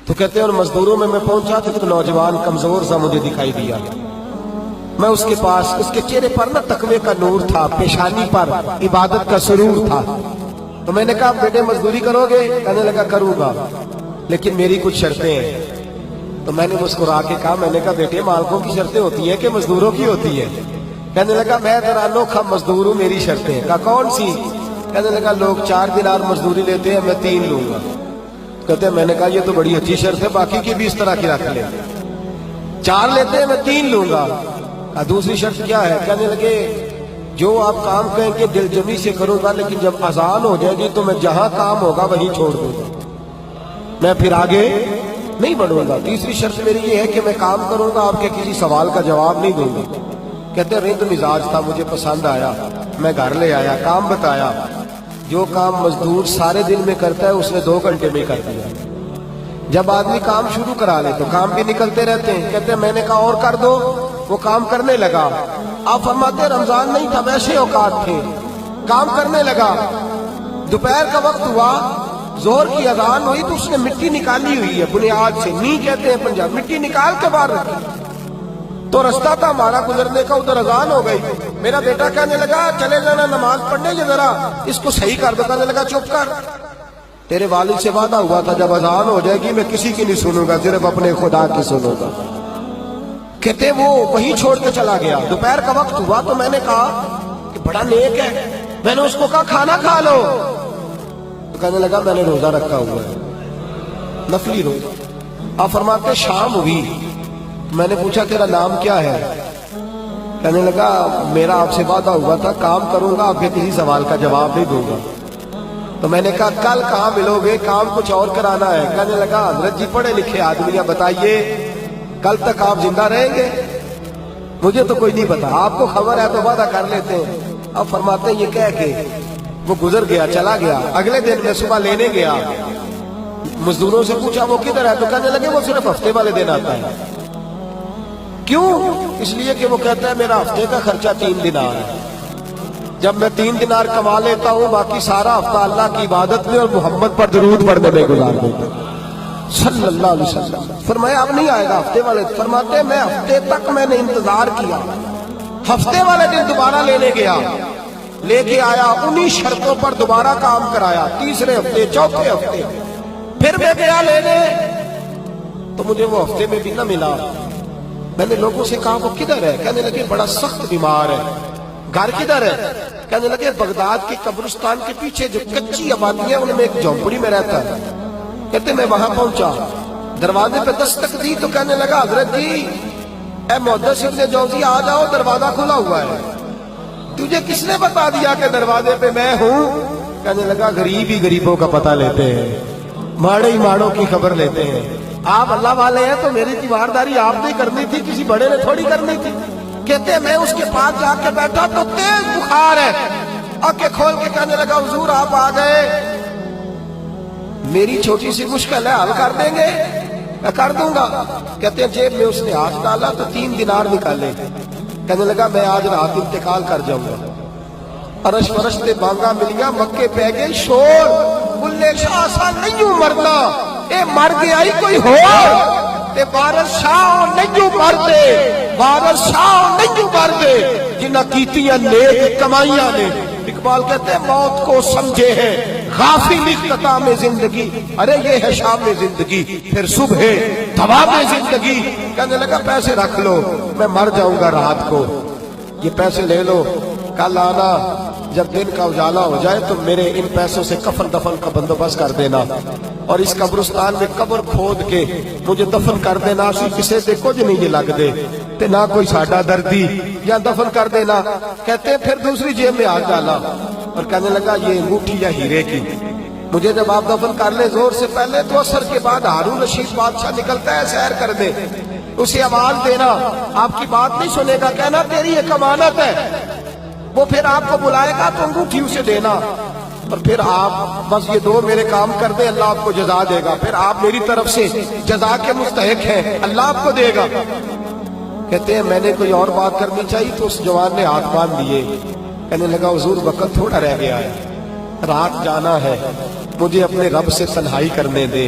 تو کہتے ہیں اور مزدوروں میں پہنچا تو ایک نوجوان کمزور سا مجھے دکھائی دیا. میں اس کے پاس، اس کے چہرے پر نا تقوی کا نور تھا، پیشانی پر عبادت کا سرور تھا. تو میں نے کہا بیٹے مزدوری کرو گے؟ کہنے لگا کروں گا لیکن میری کچھ شرطیں ہیں. تو میں نے مسکرا کے کہا، میں نے کہا بیٹے مالکوں کی شرطیں ہوتی ہیں کہ مزدوروں کی ہوتی ہے؟ کہنے لگا میں ذرا انوکھا مزدور ہوں، میری شرطیں ہیں. کہا کون سی؟ کہنے لگا لوگ 4 دینار مزدوری لیتے ہیں، میں 3 لوں گا. کہتے ہیں میں نے کہا یہ تو بڑی اچھی شرط ہے، باقی کی بھی اس طرح کی رکھ لیں. 4 لیتے ہیں میں 3 لوں گا. کہا دوسری شرط کیا ہے؟ کہنے لگے جو آپ کام کہیں کہ دل جمی سے کروں گا، لیکن جب اذان ہو جائے گی تو میں جہاں کام ہوگا وہیں چھوڑ دوں گا، میں پھر آگے نہیں بڑھوں گا. تیسری شرط میری یہ ہے کہ میں کام کروں گا، آپ کے کسی سوال کا جواب نہیں دوں گا. کہتے ہیں رند مزاج تھا، مجھے پسند آیا، میں گھر لے آیا، کام بتایا. جو کام مزدور سارے دن میں کرتا ہے اس نے 2 گھنٹے میں کر دیا. جب آدمی کام شروع کرا لے تو کام بھی نکلتے رہتے ہیں. کہتے ہیں میں نے کہا اور کر دو، وہ کام کرنے لگا. آپ فرماتے ہیں رمضان نہیں تھا، ویسے اوقات تھے، کام کرنے لگا. دوپہر کا وقت ہوا، زور کی اذان ہوئی تو اس نے مٹی نکالی ہوئی ہے بنیاد سے، نہیں کہتے ہیں پنجاب، مٹی نکال کے باہر رکھی. تو رستہ تھا ہمارا گزرنے کا، ادھر اذان ہو گئی. میرا بیٹا کہنے لگا چلے جانا نماز پڑھنے، یہ ذرا اس کو صحیح کر دو. کہنے لگا چپ کر، تیرے والد سے وعدہ ہوا تھا جب اذان ہو جائے گی میں کسی کی نہیں سنوں گا، صرف اپنے خدا کی سنوں گا. کہتے وہ وہیں چھوڑ کے چلا گیا. دوپہر کا وقت ہوا تو میں نے کہا کہ بڑا نیک ہے، میں نے اس کو کہا کھانا کھا لو. تو کہنے لگا میں نے روزہ رکھا ہوا ہے، نفلی روزہ. آپ فرماتے شام ہوئی، میں نے پوچھا تیرا نام کیا ہے؟ کہنے لگا میرا آپ سے وعدہ ہوا تھا کام کروں گا، آپ کے کسی سوال کا جواب نہیں دوں گا. تو میں نے کہا کل کہاں ملو گے، کام کچھ اور کرانا ہے. کہنے لگا حضرت جی پڑھے لکھے آدمی ہیں، بتائیے کل تک آپ زندہ رہیں گے؟ مجھے تو کوئی نہیں پتا، آپ کو خبر ہے تو وعدہ کر لیتے ہیں. اب فرماتے ہیں یہ کہہ کے وہ گزر گیا، چلا گیا. اگلے دن میں صبح لینے گیا، مزدوروں سے پوچھا وہ کدھر ہے؟ تو کہنے لگے وہ صرف ہفتے والے دن آتا ہے. کیوں؟ اس لیے کہ وہ کہتا ہے میرا ہفتے کا خرچہ 3 دینار ہے، جب میں 3 دینار کما لیتا ہوں باقی سارا ہفتہ اللہ کی عبادت میں اور محمد پر درود پڑھنے میں گزار دیتا ہوں صلی اللہ علیہ وسلم. فرمایا اب نہیں آئے گا ہفتے والے. فرماتے میں ہفتے تک میں نے انتظار کیا، ہفتے والے دن دوبارہ لینے گیا، لے کے آیا، انہی شرطوں پر دوبارہ کام کرایا. تیسرے ہفتے، چوتھے ہفتے پھر میں گیا لینے تو مجھے وہ ہفتے میں بھی نہ ملا. میں نے لوگوں سے کہا وہ کدھر ہے؟ کہنے لگے بڑا سخت بیمار ہے. گھر کدھر ہے؟ کہنے لگے بغداد کے قبرستان کے پیچھے جو کچی آبادی ہے ان میں ایک جھونپڑی میں رہتا ہے. کہتے میں وہاں پہنچا، دروازے پہ دستک دی تو کہنے لگا حضرت جی اے محدث ابن جوزی آ جاؤ، دروازہ کھلا ہوا ہے. تجھے کس نے بتا دیا کہ دروازے پہ میں ہوں؟ کہنے لگا غریب ہی غریبوں کا پتہ لیتے ہیں، ماڑے ہی ماڑوں کی خبر لیتے ہیں. آپ اللہ والے ہیں تو میری تیوارداری آپ نے کرنی تھی، کسی بڑے نے تھوڑی کرنی تھی. کہتے ہیں میں اس کے پاس جا کے بیٹھا تو تیز بخار ہے. آنکھیں کھول کے کہنے لگا حضور آپ آ گئے، میری چھوٹی سی مشکل ہے، حل کر دیں گے؟ میں کر دوں گا. کہتے ہیں جیب میں اس نے ہاتھ ڈالا تو 3 دینار نکالے. کہنے لگا میں آج رات انتقال کر جاؤں گا. عرش فرش تے بانگا ملیا، مکے پہ گئے شور، بلے شاہ سا نہیں مرنا، اے مر گیا ہی کوئی ہو، تے بارش شاہ نہیں مرتے، بارش شاہ نہیں مرتے جنہ کیتیاں نیک کمائیاں نے. اقبال کہتے ہیں موت کو سمجھے ہیں غافل اختتام زندگی، ارے یہ ہے شام زندگی پھر صبح دوام زندگی. کہنے لگا پیسے رکھ لو، میں مر جاؤں گا رات کو، یہ پیسے لے لو، کل آنا جب دن کا اجالا ہو جائے تو میرے ان پیسوں سے کفن دفن کا بندوبست کر دینا، اور اس قبرستان میں قبر کھود کے مجھے دفن کر دینا. اسی کسے سے کچھ نہیں لگ دے تے نہ کوئی ساڈا دردی، یا دفن کر دینا. کہتے ہیں پھر دوسری جیب میں ہاتھ ڈالا اور کہنے لگا یہ انگوٹھی یا ہیرے کی، مجھے جب آپ دفن کر لیں زور سے پہلے تو اثر کے بعد ہارون رشید بادشاہ نکلتا ہے سیر کر دے، اسے آواز دینا، آپ کی بات نہیں سنے گا، کہنا تیری ایک امانت ہے. وہ پھر آپ کو بلائے گا تو انگوٹھی اسے دینا، اور پھر آپ بس یہ 2 میرے کام کر دیں، اللہ آپ کو جزا دے گا. پھر آپ میری طرف سے جزا کے مستحق ہیں، اللہ آپ کو دے گا. کہتے ہیں میں نے کوئی اور بات کرنی چاہیے تو اس جوان نے ہاتھ باندھ دیے. کہنے لگا حضور وقت تھوڑا رہ گیا ہے، رات جانا ہے، مجھے اپنے رب سے تنہائی کرنے دے.